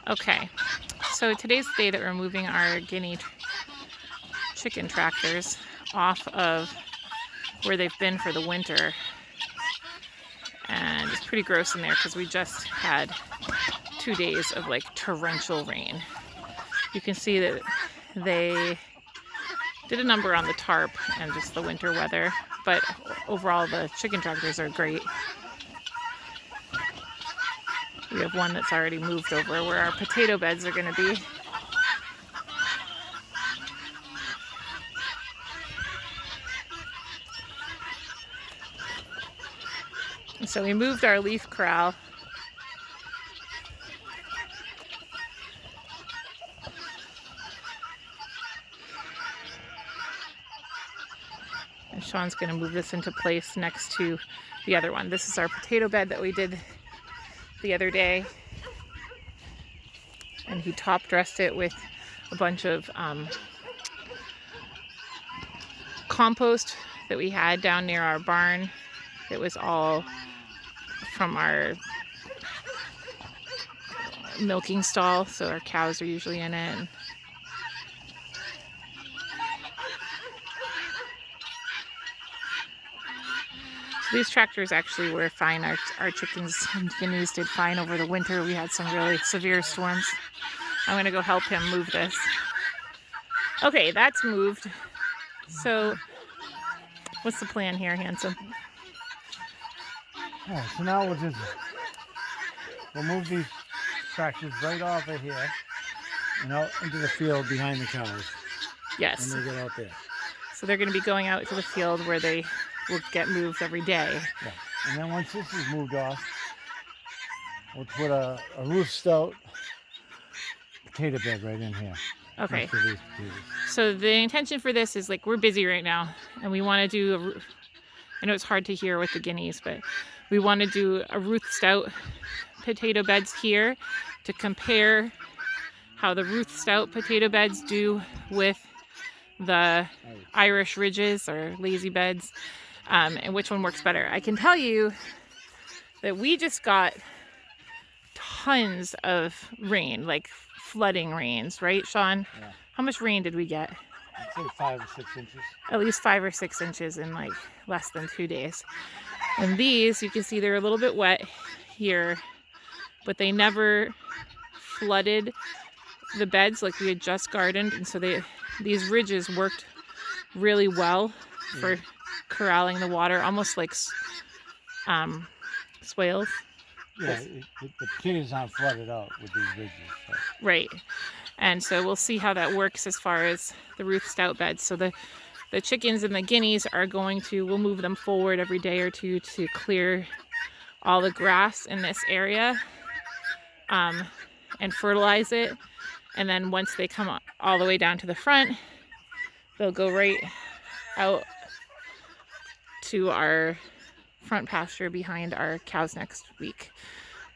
Okay, so today's the day that we're moving our guinea chicken tractors off of where they've been for the winter. And it's pretty gross in there because we just had 2 days of like torrential rain. You can see that they did a number on the tarp and just the winter weather, but overall the chicken tractors are great. We have one that's already moved over where our potato beds are going to be. And so we moved our leaf corral and Sean's going to move this into place next to the other one. This is our potato bed that we did the other day, and he top dressed it with a bunch of compost that we had down near our barn. It was all from our milking stall, so our cows are usually in it. So these tractors actually were fine. Our chickens and guineas did fine over the winter. We had some really severe storms. I'm going to go help him move this. Okay, that's moved. So what's the plan here, Handsome? Alright, so now we'll move these tractors right off of here and out into the field behind the cows. Yes. When they get out there. So they're going to be going out to the field where they will get moved every day. Yeah. And then once this is moved off, we'll put a roof stout potato bed right in here. Okay. Next to these potatoes. So the intention for this is like we're busy right now and we want to do I know it's hard to hear with the guineas, but we want to do a Ruth Stout potato beds here to compare how the Ruth Stout potato beds do with the Irish Ridges or lazy beds, and which one works better. I can tell you that we just got tons of rain, like flooding rains, right, Sean? Yeah. How much rain did we get? I'd say 5 or 6 inches. At least 5 or 6 inches in like less than 2 days. And these, you can see they're a little bit wet here, but they never flooded the beds like we had just gardened. And so these ridges worked really well for corralling the water, almost like swales. Yeah, the potatoes aren't flooded out with these ridges. So. Right. And so we'll see how that works as far as the Ruth Stout beds. So the chickens and the guineas are we'll move them forward every day or two to clear all the grass in this area and fertilize it. And then once they come all the way down to the front, they'll go right out to our front pasture behind our cows next week.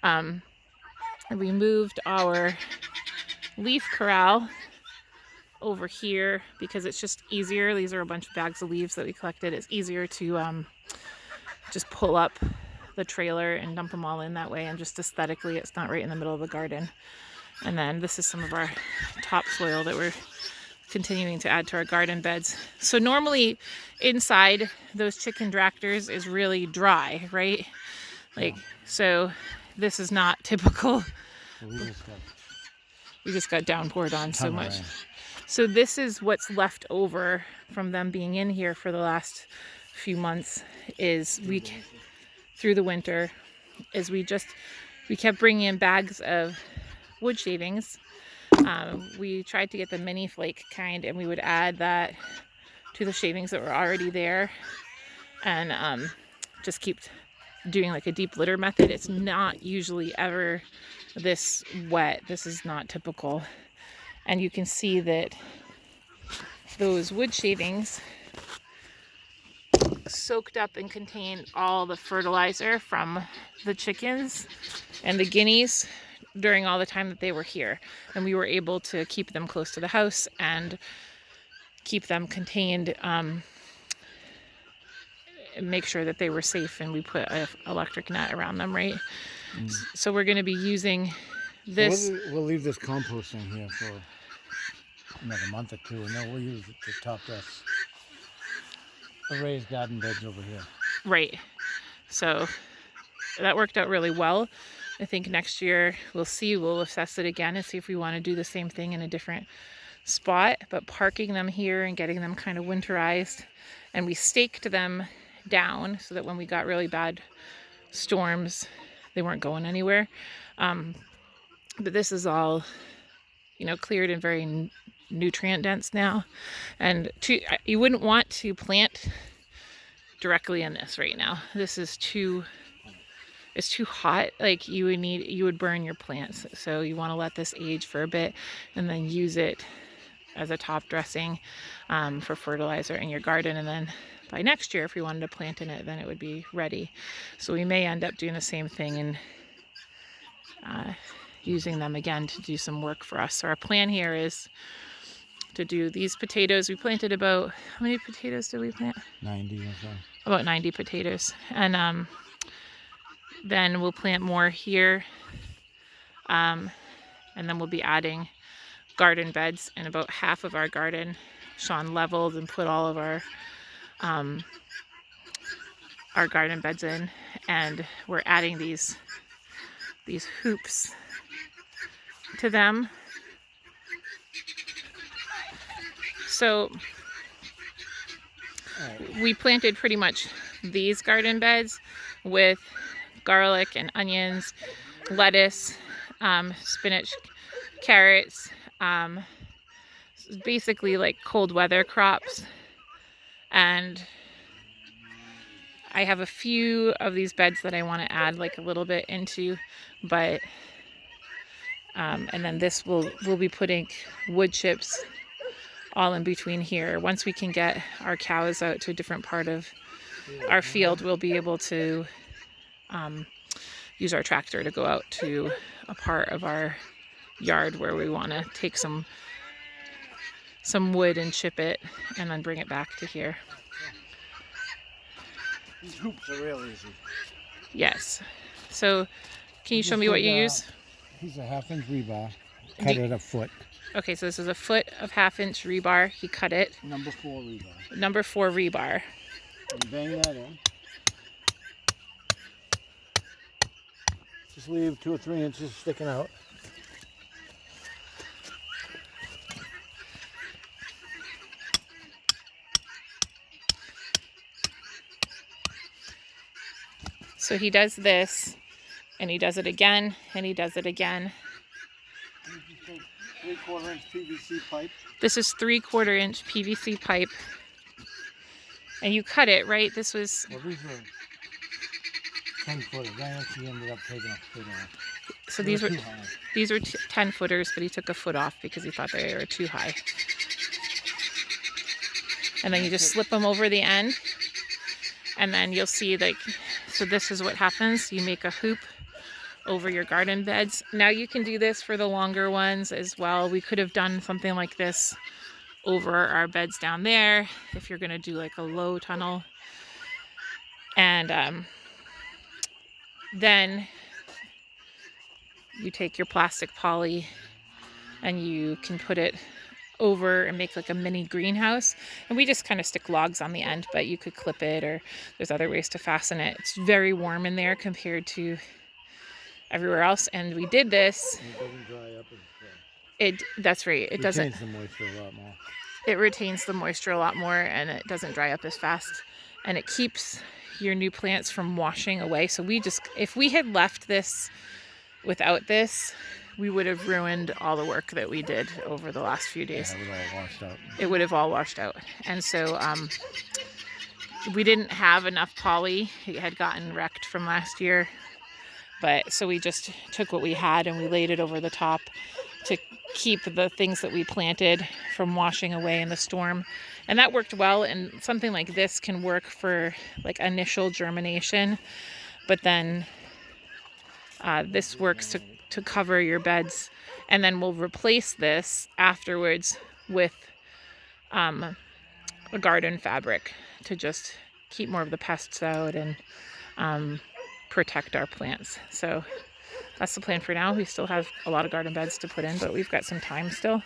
We moved our leaf corral over here because it's just easier. These are a bunch of bags of leaves that we collected. It's easier to just pull up the trailer and dump them all in that way, and just aesthetically it's not right in the middle of the garden. And then this is some of our topsoil that we're continuing to add to our garden beds. So normally inside those chicken tractors is really dry, right? Like, so this is not typical. We just got downpoured on so much. So this is what's left over from them being in here for the last few months is through the winter, is we kept bringing in bags of wood shavings. We tried to get the mini flake kind, and we would add that to the shavings that were already there, and just keep doing like a deep litter method. It's not usually ever this wet. This is not typical. And you can see that those wood shavings soaked up and contained all the fertilizer from the chickens and the guineas during all the time that they were here. And we were able to keep them close to the house and keep them contained, make sure that they were safe, and we put an electric net around them, right? So we're going to be using this, we'll leave this composting here for another month or two, and then we'll use it to top dress the raised garden beds over here. right. So that worked out really well. I think next year we'll see, we'll assess it again and see if we want to do the same thing in a different spot. But parking them here and getting them kind of winterized, and we staked them down so that when we got really bad storms, they weren't going anywhere. But this is all, you know, cleared and very nutrient dense now. And you wouldn't want to plant directly in this right now. This is it's too hot. Like you would burn your plants. So you want to let this age for a bit and then use it as a top dressing for fertilizer in your garden. And then by next year, if we wanted to plant in it, then it would be ready. So we may end up doing the same thing and using them again to do some work for us. So our plan here is to do these potatoes. We planted about, how many potatoes did we plant? 90 or so. About 90 potatoes. And then we'll plant more here. And then we'll be adding garden beds in about half of our garden. Sean leveled and put all of our garden beds in, and we're adding these hoops to them. So we planted pretty much these garden beds with garlic and onions, lettuce, spinach, carrots, basically like cold weather crops. And I have a few of these beds that I want to add like a little bit into, but and then this we'll be putting wood chips all in between here. Once we can get our cows out to a different part of our field, we'll be able to use our tractor to go out to a part of our yard where we want to take some wood and chip it and then bring it back to here. These hoops are real easy. Yes. So can you show me what you use? He's a 1/2 inch rebar. Cut it a foot. Okay, so this is a foot of 1/2 inch rebar. He cut it. Number 4 rebar. Number 4 rebar. And bang that in. Just leave 2 or 3 inches sticking out. So he does this, and he does it again, and he does it again. 3/4 inch PVC pipe. This is 3/4 inch PVC pipe. And you cut it, right? This was... Well, these were 10 footers. I actually ended up taking a foot off. So They these were too high. 10 footers, but he took a foot off because he thought they were too high. And then you just slip them over the end. And then you'll see, like, so this is what happens. You make a hoop over your garden beds. Now you can do this for the longer ones as well. We could have done something like this over our beds down there if you're going to do like a low tunnel. And then you take your plastic poly and you can put it over and make like a mini greenhouse. And we just kind of stick logs on the end, but you could clip it, or there's other ways to fasten it. It's very warm in there compared to everywhere else. And we did this. It doesn't dry up as fast. That's right. It doesn't. Retains the moisture a lot more. It retains the moisture a lot more, and it doesn't dry up as fast, and it keeps your new plants from washing away. So if we had left this without this, we would have ruined all the work that we did over the last few days. Yeah, it would all washed out. It would have all washed out. And so we didn't have enough poly. It had gotten wrecked from last year. But so we just took what we had and we laid it over the top to keep the things that we planted from washing away in the storm. And that worked well. And something like this can work for like initial germination. But then this works to cover your beds. And then we'll replace this afterwards with a garden fabric to just keep more of the pests out and protect our plants. So that's the plan for now. We still have a lot of garden beds to put in, but we've got some time still.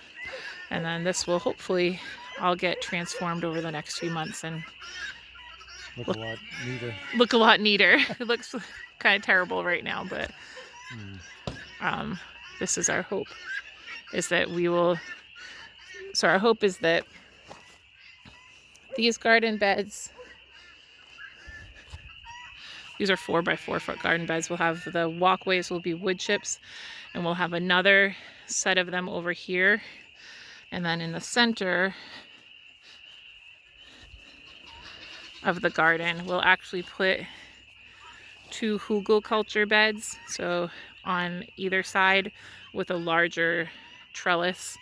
And then this will hopefully all get transformed over the next few months and Look a lot neater. look a lot neater. It looks kind of terrible right now, but this is our hope, is that we will, so our hope is that these garden beds, these are 4x4 foot garden beds. We'll have the walkways will be wood chips, and we'll have another set of them over here. And then in the center of the garden, we'll actually put 2 hugelkultur beds. So on either side with a larger trellis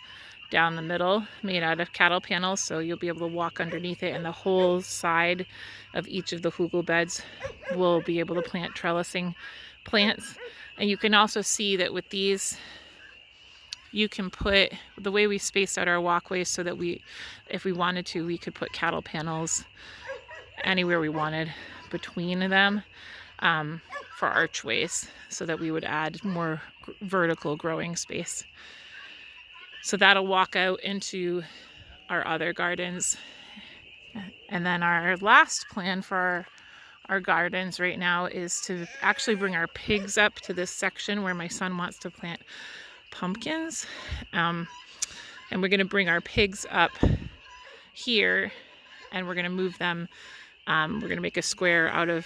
down the middle made out of cattle panels, so you'll be able to walk underneath it, and the whole side of each of the hugel beds will be able to plant trellising plants. And you can also see that with these, you can put, the way we spaced out our walkways so that we, if we wanted to, we could put cattle panels anywhere we wanted between them for archways, so that we would add more vertical growing space. So that'll walk out into our other gardens. And then our last plan for our gardens right now is to actually bring our pigs up to this section where my son wants to plant pumpkins. And we're going to bring our pigs up here, and we're going to move them. We're going to make a square out of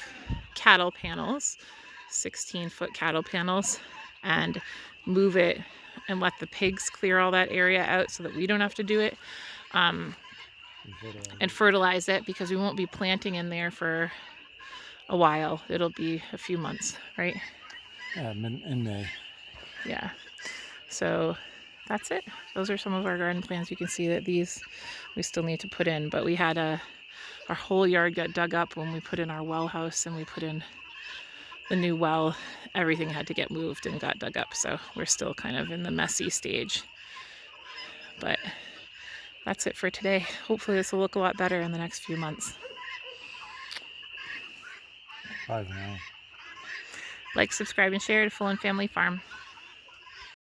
cattle panels, 16-foot cattle panels, and move it and let the pigs clear all that area out so that we don't have to do it, and fertilize it, because we won't be planting in there for a while. It'll be a few months, right? Yeah, in May. Yeah. So that's it. Those are some of our garden plans. You can see that these we still need to put in, but we had our whole yard got dug up when we put in our well house, and we put in the new well. Everything had to get moved and got dug up, so we're still kind of in the messy stage. But that's it for today. Hopefully this will look a lot better in the next few months. Bye for now. Like, subscribe, and share to Full and Family Farm.